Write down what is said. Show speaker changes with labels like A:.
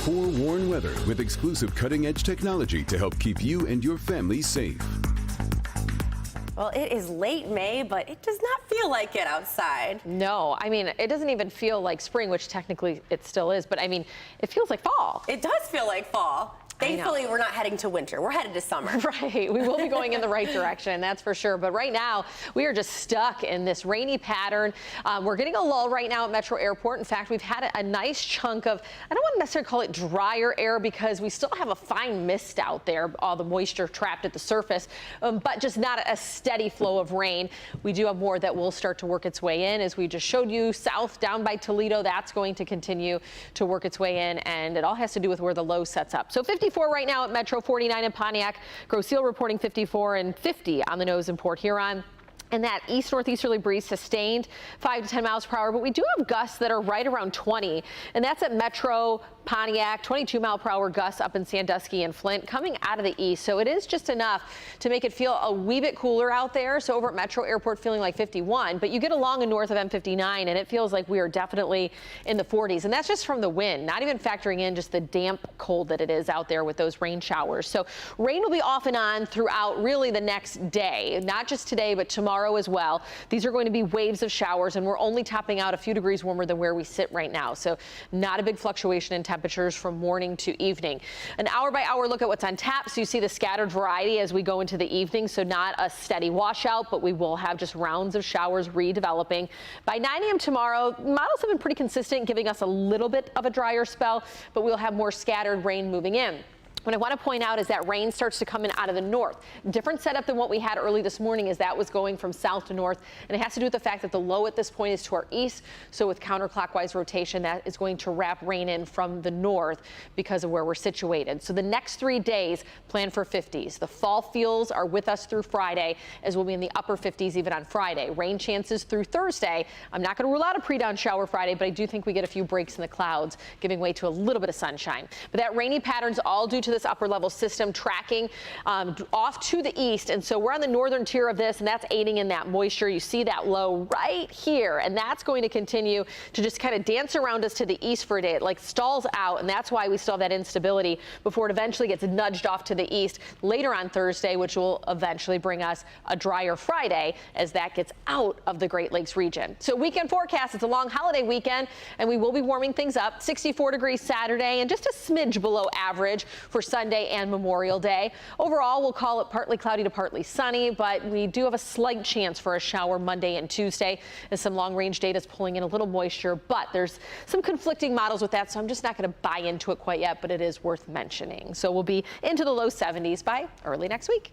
A: forewarn weather with exclusive cutting-edge technology to help keep you and your family safe.
B: Well, it is late May, but it does not feel like it outside.
C: No, I mean, it doesn't even feel like spring, which technically it still is, but I mean, it feels like fall.
B: It does feel like fall. Thankfully, we're not heading to winter. We're headed to summer.
C: Right. We will be going in the right direction, that's for sure. But right now, we are just stuck in this rainy pattern. We're getting a lull right now at Metro Airport. In fact, we've had a nice chunk of, I don't want to necessarily call it drier air because we still have a fine mist out there, all the moisture trapped at the surface, but just not a steady flow of rain. We do have more that will start to work its way in. As we just showed you, south down by Toledo, that's going to continue to work its way in, and it all has to do with where the low sets up. So 54 right now at Metro, 49 in Pontiac. Grosse Ile reporting 54 and 50 on the nose in Port Huron. And that east-northeasterly breeze sustained 5 to 10 miles per hour, but we do have gusts that are right around 20, and that's at Metro, Pontiac, 22-mile-per-hour gusts up in Sandusky and Flint coming out of the east. So it is just enough to make it feel a wee bit cooler out there. So over at Metro Airport feeling like 51, but you get along and north of M59 and it feels like we are definitely in the 40s. And that's just from the wind, not even factoring in just the damp cold that it is out there with those rain showers. So rain will be off and on throughout really the next day, not just today, but tomorrow as well. These are going to be waves of showers, and we're only topping out a few degrees warmer than where we sit right now. So not a big fluctuation in temperatures from morning to evening. An hour-by-hour look at what's on tap. So you see the scattered variety as we go into the evening. So not a steady washout, but we will have just rounds of showers redeveloping. By 9 a.m. tomorrow, models have been pretty consistent, giving us a little bit of a drier spell, but we'll have more scattered rain moving in. What I want to point out is that rain starts to come in out of the north. Different setup than what we had early this morning, as that was going from south to north. And it has to do with the fact that the low at this point is to our east. So with counterclockwise rotation, that is going to wrap rain in from the north because of where we're situated. So the next 3 days, plan for 50s. The fall feels are with us through Friday, as we'll be in the upper 50s even on Friday. Rain chances through Thursday. I'm not going to rule out a pre-dawn shower Friday, but I do think we get a few breaks in the clouds, giving way to a little bit of sunshine. But that rainy pattern's all due to this upper level system tracking off to the east, and so we're on the northern tier of this, and that's aiding in that moisture. You see that low right here, and that's going to continue to just kind of dance around us to the east for a day. It like stalls out, and that's why we still have that instability before it eventually gets nudged off to the east later on Thursday, which will eventually bring us a drier Friday as that gets out of the Great Lakes region. So weekend forecast, it's a long holiday weekend, and we will be warming things up. 64 degrees Saturday and just a smidge below average for Sunday and Memorial Day. Overall, we'll call it partly cloudy to partly sunny, but we do have a slight chance for a shower Monday and Tuesday as some long-range data is pulling in a little moisture, but there's some conflicting models with that, so I'm just not going to buy into it quite yet, but it is worth mentioning. So we'll be into the low 70s by early next week.